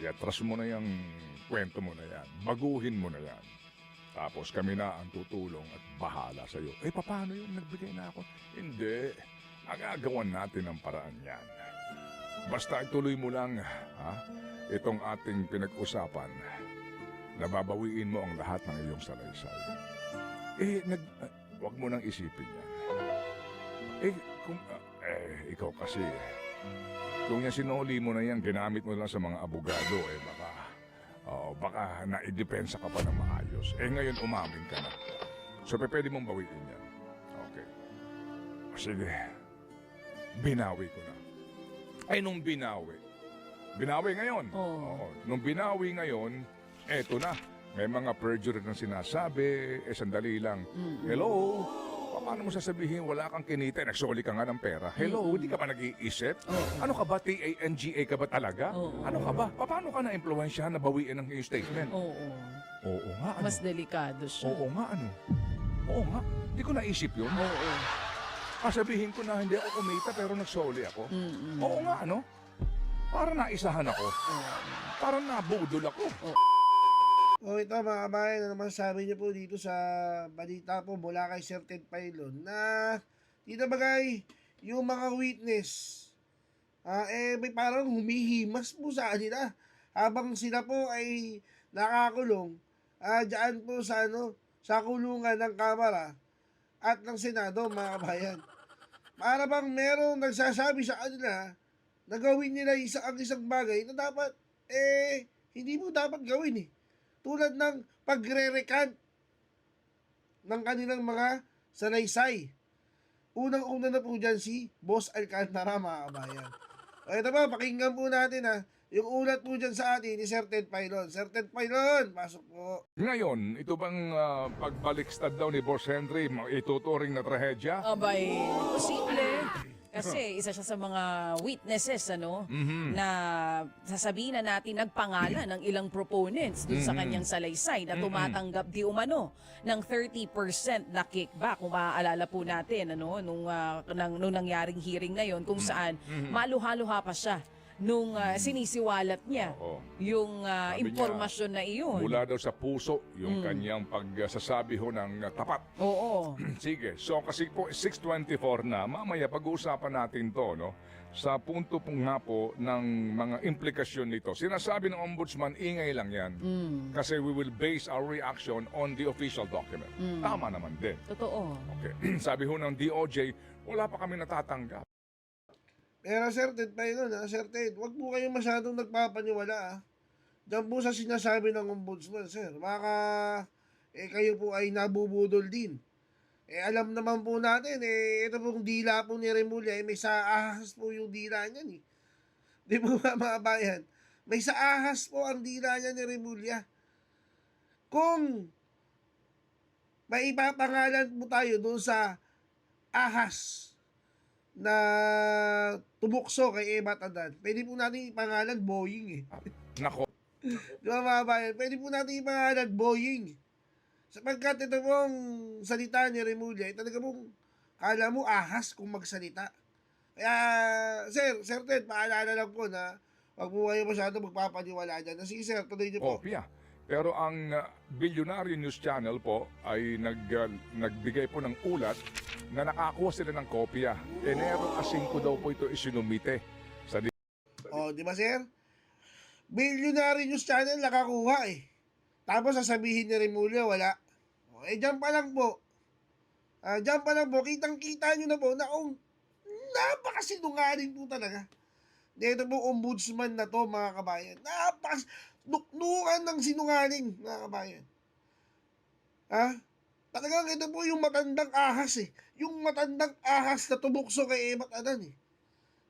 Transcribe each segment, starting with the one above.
iatras mo na yung kwento mo na yan. Baguhin mo na yan. Tapos kami na ang tutulong at bahala sa'yo. Eh, paano yun? Nagbigay na ako. Hindi. Magagawan natin ang paraan yan. Basta ituloy mo lang, ha? Itong ating pinag-usapan. Nababawiin mo ang lahat ng iyong salaysay. Huwag mo nang isipin yan. Ikaw kasi, kung yan sinuli mo na yan, ginamit mo lang sa mga abogado, baka naidepensa ka pa ng maayos. Ngayon umamin ka na. So, pwede mong bawiin yan. Okay. Sige. Binawi ko na. Nung binawi ngayon. Oo. Nung binawi ngayon, eto na. May mga perjury na sinasabi. Sandali lang. Hello? Paano mo sasabihin wala kang kinita? Nagsoli ka nga ng pera. Hello? Hindi ka ba nag-iisip? Ano ka ba? TANGA ka ba talaga? Ano ka ba? Paano ka na-impluensyahan na bawiin ang iyong statement? Oo nga. Ano? Mas delikado siya. Oo nga. Hindi ko naisip yun. Sabihin ko na hindi ako kumita pero nagsoli ako. Oo nga, ano? Para naisahan ako. Para nabudol ako. Ito mga kabayan, ano naman sabi niyo po dito sa balita po mula kay Sir Ted Pailon na dito bagay yung mga witness may parang humihimas po sa kanila habang sila po ay nakakulong dyan po sa kulungan ng Kamara at ng Senado mga kabayan. Para bang merong nagsasabi sa kanila na gawin nila ang isang bagay na dapat hindi mo dapat gawin tulad ng pagre-recant ng kanilang mga salaysay. Unang-una na po dyan si Boss Alcantara, mga kabayan. Ito ba, pakinggan po natin yung ulat po dyan sa atin ni Sir Ted Pailon. Sir Ted Pailon, pasok po. Ngayon, ito bang pagbaliktad daw ni Boss Henry, ituturing na trahedya? Abay, posible. Kasi isa siya sa mga witnesses na sasabihin na natin nagpangalan ng ilang proponents dun sa kanyang salaysay na tumatanggap di umano ng 30% na kickback. Kung maaalala po natin nung nangyaring hearing na yon kung saan maluha-luha pa siya nung sinisiwalat niya yung impormasyon na iyon. Mula daw sa puso yung kanyang pagsasabi ng tapat. Oo. Sige, so kasi po 6:24 na, mamaya pag-uusapan natin to, no? Sa punto po nga po ng mga implikasyon nito. Sinasabi ng Ombudsman, ingay lang yan. Kasi we will base our reaction on the official document. Tama naman din. Totoo. Okay. Sabi ho ng DOJ, wala pa kami natatanggap. Pero Sir Ted Pailon, Sir Ted, wag po kayo masyadong nagpapaniwala Diyan po sa sinasabi ng Ombudsman, Sir. Baka kayo po ay nabubudol din. Alam naman po natin, ito pong dila po ni Remulla, may saahas po yung dila niyan. Di po ba mga bayan? May saahas po ang dila niya ni Remulla. Kung may ipapangalan po tayo doon sa ahas na tubukso kay Eva Tadan, pwede po natin ipangalan Boeing Nako. Di ba mga bayan? Pwede po natin ipangalan Boeing. Sapagkat ito pong salita ni Remulla, talaga pong kala mo ahas kung magsalita. Kaya, Sir Ted, paalala lang po na wag po kayo masyado magpapaniwala dyan. Sige, Sir, tuloy niyo po. Yeah. Pero ang Billionaire News Channel po ay nagbigay po ng ulat na nakakuha sila ng kopya. Enero 5 daw po ito isinumite sa di ba, Sir? Billionaire News Channel nakakuha Tapos sasabihin ni Remulla, wala. Diyan pa lang po. Diyan pa lang po, kitang-kita nyo na po na napakasinungaling po talaga. Dito po ombudsman na to, mga kabayan. Nuknukan ng sinungaling, mga kabayan. Talagang ito po yung matandang ahas Yung matandang ahas na tubukso kay Eva Tadan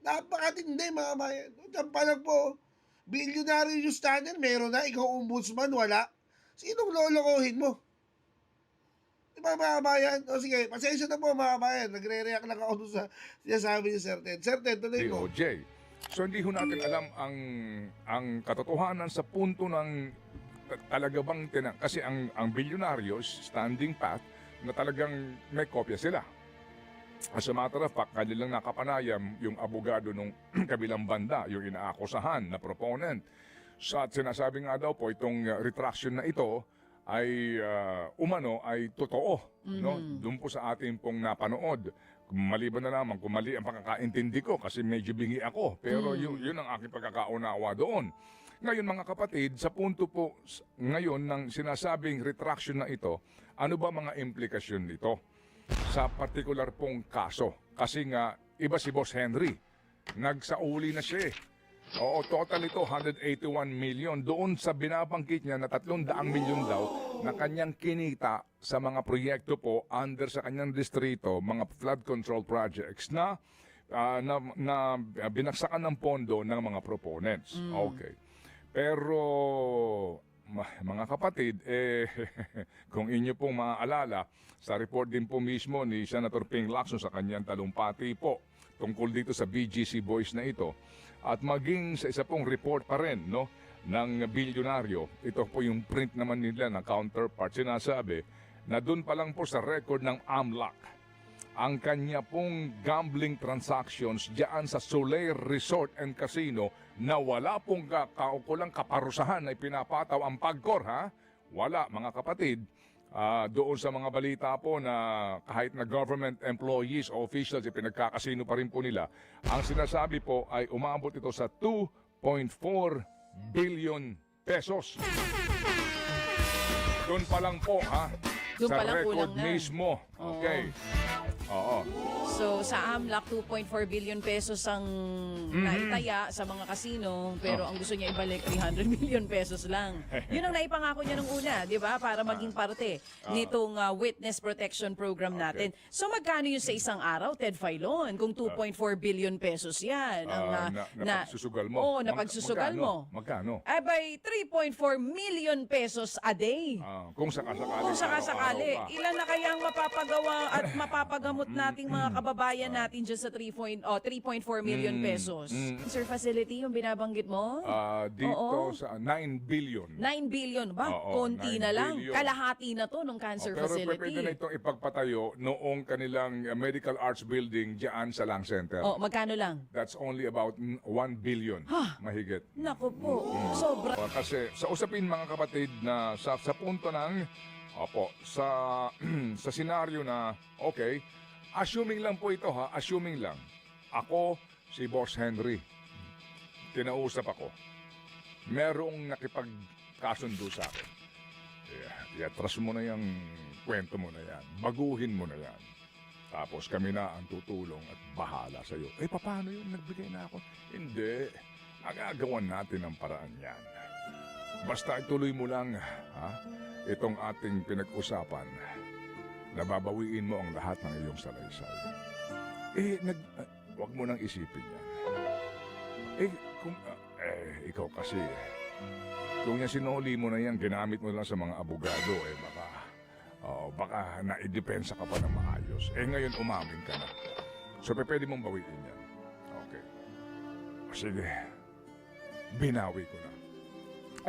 Napakatindi, mga kabayan. Diyan pa lang po. Billionaire News Channel, meron na. Ikaw ombudsman, wala. Sinong lolokohin mo? Diba mga kabayan? Sige, pasensya na po mga kabayan. Nagre-react lang ako sa sinasabi ni Sir Ted. Sir Ted, tuloy mo. DOJ. So hindi ho natin alam ang katotohanan sa punto ng talaga bang kasi ang bilyonaryo standing pat na talagang may kopya sila. As a matter of fact, kanilang nakapanayam yung abogado nung kabilang banda, yung inaakusahan na proponent. At sinasabi nga daw po itong retraction na ito ay umano ay totoo, no? Doon po sa ating pong napanood. Maliban na naman kung mali ang pagkakaintindi ko kasi medyo bingi ako, pero yun ang aking pagkakaunawa doon. Ngayon mga kapatid, sa punto po ngayon ng sinasabing retraction na ito, ano ba mga implikasyon nito sa particular pong kaso? Kasi nga iba si Boss Henry, nagsauli na siya. Oo, total ito 181 million doon sa binabanggit niya na 300 milyon daw na kanyang kinita sa mga proyekto po under sa kanyang distrito, mga flood control projects na binagsakan ng pondo ng mga proponents. Okay. Pero mga kapatid, kung inyo pong maaalala, sa report din po mismo ni Senator Ping Lacson sa kanyang talumpati po tungkol dito sa BGC Boys na ito, at maging sa isa pong report pa rin, no, ng bilyonaryo, ito po yung print naman nila ng counterpart, sinasabi na doon pa lang po sa record ng AMLAC, ang kanya pong gambling transactions diyan sa Soleil Resort and Casino na wala pong kaukulang kaparusahan na ipinapataw ang PAGCOR, ha? Wala, mga kapatid. Doon sa mga balita po na kahit na government employees o officials, pinagkakasino pa rin po nila. Ang sinasabi po ay umabot ito sa 2.4 billion pesos. Doon pa lang po, ha? Doon sa pa lang record kulang na. mismo. Okay. Oo. So sa AMLAC, 2.4 billion pesos ang naitaya sa mga kasino, pero ang gusto niya ibalik 300 million pesos lang. Yun ang naipangako niya nung una, di ba? Para maging parte nitong witness protection program natin. So magkano yun sa isang araw, Ted Filon? Kung 2.4 billion pesos yan. Napagsusugal mo. Oo, napagsusugal mo. Magkano? Abay, 3.4 million pesos a day. Kung sakasakali. Kung sakasakali, araw-araw pa. ilan na kaya ang mapapagawa at mapapagamot nating mga kababayan natin dyan sa 3.4 million pesos? Sir facility yung binabanggit mo? Dito Oo. sa 9 billion. 9 billion ba? Oo, Konti 9 na lang. billion. Kalahati na to ng cancer Pero facility. pwede na itong ipagpatayo noong kanilang medical arts building diyan sa Lang Center. Oh, magkano lang? That's only about 1 billion. Mahigit. Naku po, sobra. Kasi sa usapin mga kapatid na sa punto ng sa sa senaryo na okay, assuming lang po ito, ha, assuming lang. Ako si Boss Henry. Tinausap ako. Merong nakipagkasundo sa akin. Iatras mo na yung kwento mo na yan. Baguhin mo na yan. Tapos kami na ang tutulong at bahala sa'yo. Paano yun? Nagbigay na ako. Hindi. Magagawan natin ang paraan yan. Basta ituloy mo lang, ha? Itong ating pinag-usapan. Nababawiin mo ang lahat ng iyong salaysay. Huwag mo nang isipin yan. Ikaw kasi, kung yan sinuli mo na yan, ginamit mo lang sa mga abogado, baka naidepensa ka pa ng maayos. Ngayon umamin ka na. So, pwede mong bawiin yan. Okay. Sige. Binawi ko na.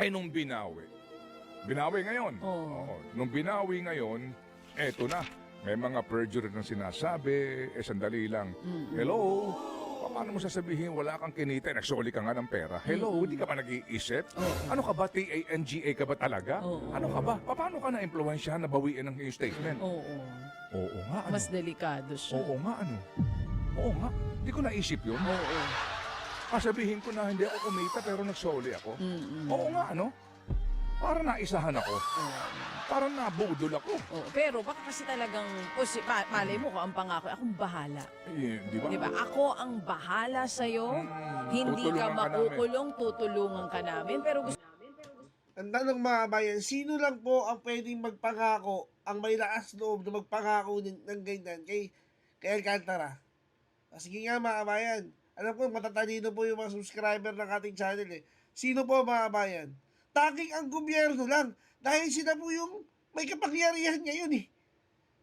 Nung binawi ngayon. Oo. Nung binawi ngayon, eto na. May mga perjury na sinasabi. Sandali lang. Hello? Paano mo sasabihin wala kang kinita? Nagsoli ka nga ng pera. Hello? Hindi ka ba nag-iisip? Ano ka ba? TANGA ka ba talaga? Ano ka ba? Paano ka na-impluensyahan na bawiin ang iyong statement? Oo nga, ano? Mas delikado siya. Oo nga, ano? Oo nga. Hindi ko naisip yun. Sabihin ko na hindi ako kumita pero nagsoli ako. Oo nga, ano? Para naisahan ako. Para nabudol ako. Pero baka kasi talagang, malay mo ko ang pangako, akong bahala. Di ba? Diba? Ako ang bahala sa'yo. Hindi ka Tutulungan ka makukulong, tutulungan ka namin. Pero gusto Ang tanong mga bayan, sino lang po ang pwedeng magpangako, ang may lakas loob na magpangako ng ganyan kay Alcantara? Sige nga mga bayan, alam ko matatalino po yung mga subscriber ng ating channel eh. Sino po mga bayan? Tanging ang gobyerno lang dahil sila po yung may kapangyarihan ngayon eh.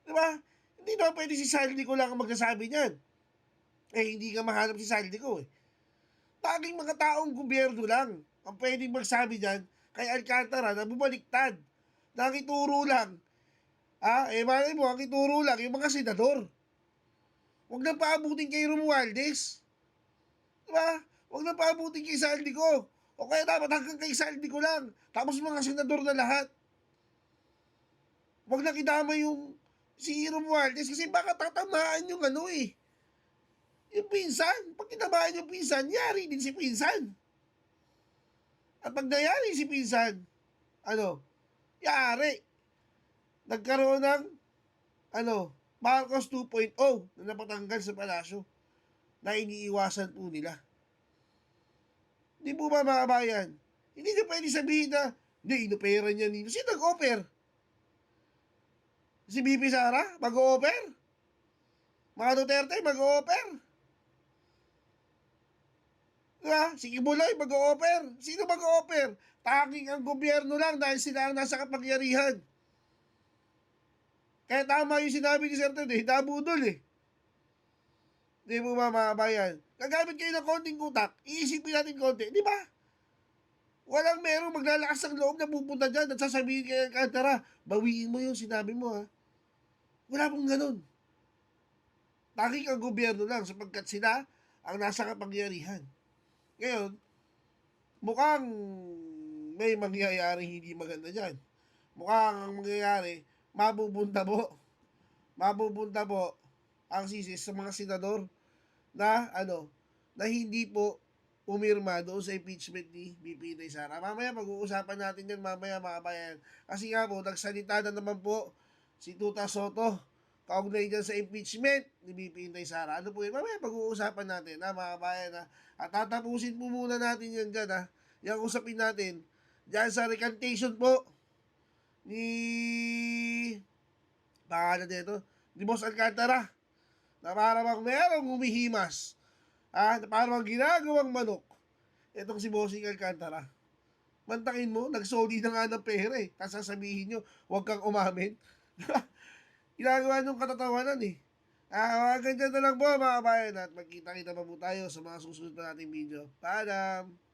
Diba? Hindi naman pwede si Saldico lang ang magsasabi niyan. Hindi ka mahanap si Saldico eh. Tanging mga taong gobyerno lang ang pwedeng magsabi niyan kay Alcantara na bumaliktad. Nakituro lang. Malay mo, ang ituro lang yung mga senador. Huwag na paabutin kay Romualdez. Diba? Huwag na paabutin kay Saldico. O kaya dapat hanggang kay Saldi ko lang. Tapos mga senador na lahat. Huwag na kinama yung si Romualdez kasi baka tatamaan yung yung pinsan. Pag tinamaan yung pinsan, yari din si pinsan. At pag nayari si pinsan, yari. Nagkaroon ng, Marcos 2.0 na napatanggal sa palasyo na iniiwasan po nila. Hindi po ba mga bayan? Hindi nyo pwede sabihin na, hindi, inopera niya nito. Sino nag-offer? Si BP Sara? Mag-o-offer? Mga Duterte? Mag-o-offer? Diba? Si Kibuloy mag-o-offer? Sino mag-o-offer? Tanging ang gobyerno lang dahil sila ang nasa kapangyarihan. Kaya tama yung sinabi ni Sir Ted, nabudol eh. Di mo ba mga bayan? Gagamit kayo ng konting utak, iisipin natin konti, di ba? Walang merong maglalakas ng loob na pupunta dyan at sasabihin kay Alcantara, bawiin mo yung sinabi mo ha. Wala pong ganun. Tanging ang gobyerno lang sapagkat sila ang nasa kapangyarihan. Ngayon, mukhang may mangyayari hindi maganda dyan. Mukhang ang mangyayari, mabubunta po ang sisis sa mga senador na na hindi po umirma doon sa impeachment ni BP Inday Sara. Mamaya pag-uusapan natin yan mamaya mga bayan. Kasi nga po, nagsalita na naman po si Tuta Soto kaugnay dyan sa impeachment ni BP Inday Sara. Ano po yun? Mamaya pag-uusapan natin mga bayan At tatapusin po muna natin yan dyan Yung usapin natin dyan sa recantation po ni ni Boss Alcantara na para bang merong humihimas na para bang ginagawang manok itong si Bossing Alcantara. Mantakin mo, nagsoli na nga ng pera tapos sasabihin nyo, huwag kang umamin. Ginagawa nyung katatawanan mga ganyan na lang po mga bayan at magkita-kita pa po tayo sa mga susunod na nating video. Paalam!